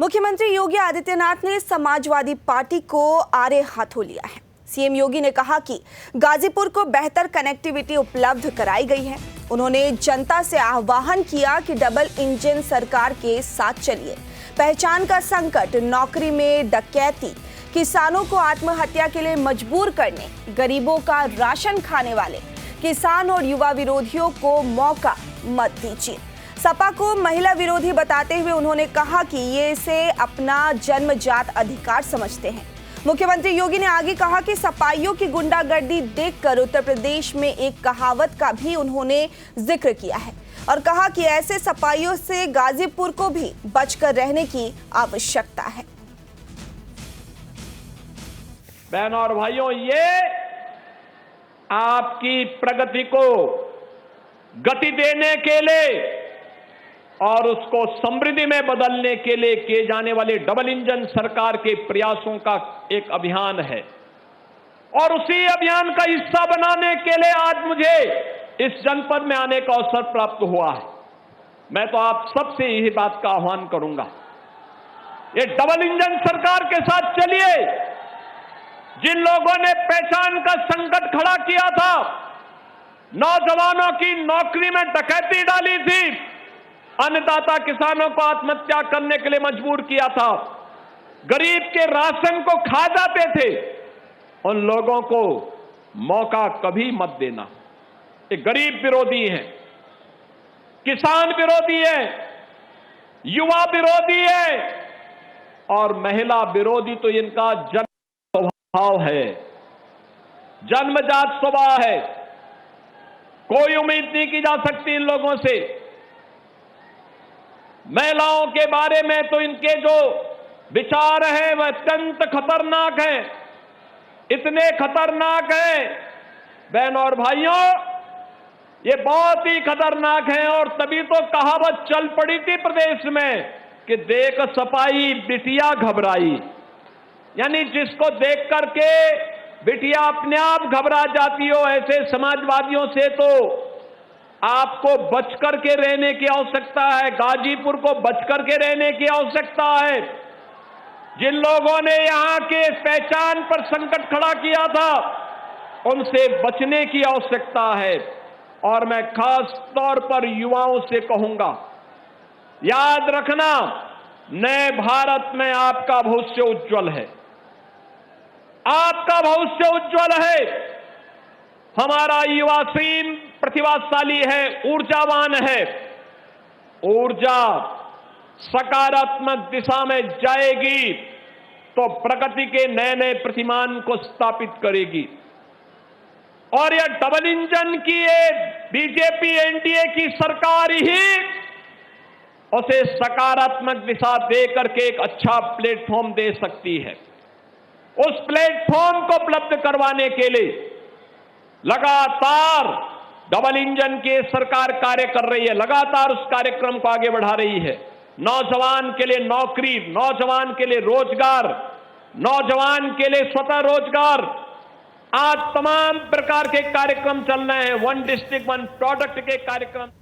मुख्यमंत्री योगी आदित्यनाथ ने समाजवादी पार्टी को आड़े हाथों लिया है। सीएम योगी ने कहा कि गाजीपुर को बेहतर कनेक्टिविटी उपलब्ध कराई गई है। उन्होंने जनता से आह्वान किया कि डबल इंजन सरकार के साथ चलिए। पहचान का संकट, नौकरी में डकैती, किसानों को आत्महत्या के लिए मजबूर करने, गरीबों का राशन खाने वाले किसान और युवा विरोधियों को मौका मत दीजिए। सपा को महिला विरोधी बताते हुए उन्होंने कहा कि ये इसे अपना जन्मजात अधिकार समझते हैं। मुख्यमंत्री योगी ने आगे कहा कि सपाइयों की गुंडागर्दी देखकर उत्तर प्रदेश में एक कहावत का भी उन्होंने जिक्र किया है और कहा कि ऐसे सपाइयों से गाजीपुर को भी बचकर रहने की आवश्यकता है। बहनों और भाइयों, ये आपकी प्रगति को गति देने के लिए और उसको समृद्धि में बदलने के लिए किए जाने वाले डबल इंजन सरकार के प्रयासों का एक अभियान है और उसी अभियान का हिस्सा बनाने के लिए आज मुझे इस जनपद में आने का अवसर प्राप्त हुआ है। मैं तो आप सबसे यही बात का आह्वान करूंगा, ये डबल इंजन सरकार के साथ चलिए। जिन लोगों ने पहचान का संकट खड़ा किया था, नौजवानों की नौकरी में डकैती डाली थी, अन्नदाता किसानों को आत्महत्या करने के लिए मजबूर किया था, गरीब के राशन को खा जाते थे, उन लोगों को मौका कभी मत देना। ये गरीब विरोधी हैं, किसान विरोधी है, युवा विरोधी है और महिला विरोधी तो इनका जन्म स्वभाव है, जन्मजात स्वभाव है। कोई उम्मीद नहीं की जा सकती इन लोगों से। महिलाओं के बारे में तो इनके जो विचार हैं वह अत्यंत खतरनाक हैं, इतने खतरनाक हैं बहनों और भाइयों, ये बहुत ही खतरनाक हैं। और तभी तो कहावत चल पड़ी थी प्रदेश में कि देख सपाई बिटिया घबराई, यानी जिसको देख करके बिटिया अपने आप घबरा जाती हो, ऐसे समाजवादियों से तो आपको बचकर के रहने की आवश्यकता है। गाजीपुर को बचकर के रहने की आवश्यकता है। जिन लोगों ने यहां के पहचान पर संकट खड़ा किया था, उनसे बचने की आवश्यकता है। और मैं खास तौर पर युवाओं से कहूंगा, याद रखना, नए भारत में आपका भविष्य उज्जवल है, आपका भविष्य उज्जवल है। हमारा युवा सीन प्रतिभाशाली है, ऊर्जावान है। ऊर्जा सकारात्मक दिशा में जाएगी तो प्रगति के नए नए प्रतिमान को स्थापित करेगी। और यह डबल इंजन की ये बीजेपी एनडीए की सरकार ही उसे सकारात्मक दिशा दे करके एक अच्छा प्लेटफॉर्म दे सकती है। उस प्लेटफॉर्म को उपलब्ध करवाने के लिए लगातार डबल इंजन की सरकार कार्य कर रही है, लगातार उस कार्यक्रम को आगे बढ़ा रही है। नौजवान के लिए नौकरी, नौजवान के लिए रोजगार, नौजवान के लिए स्वतः रोजगार, आज तमाम प्रकार के कार्यक्रम चल रहे हैं। वन डिस्ट्रिक्ट वन प्रोडक्ट के कार्यक्रम।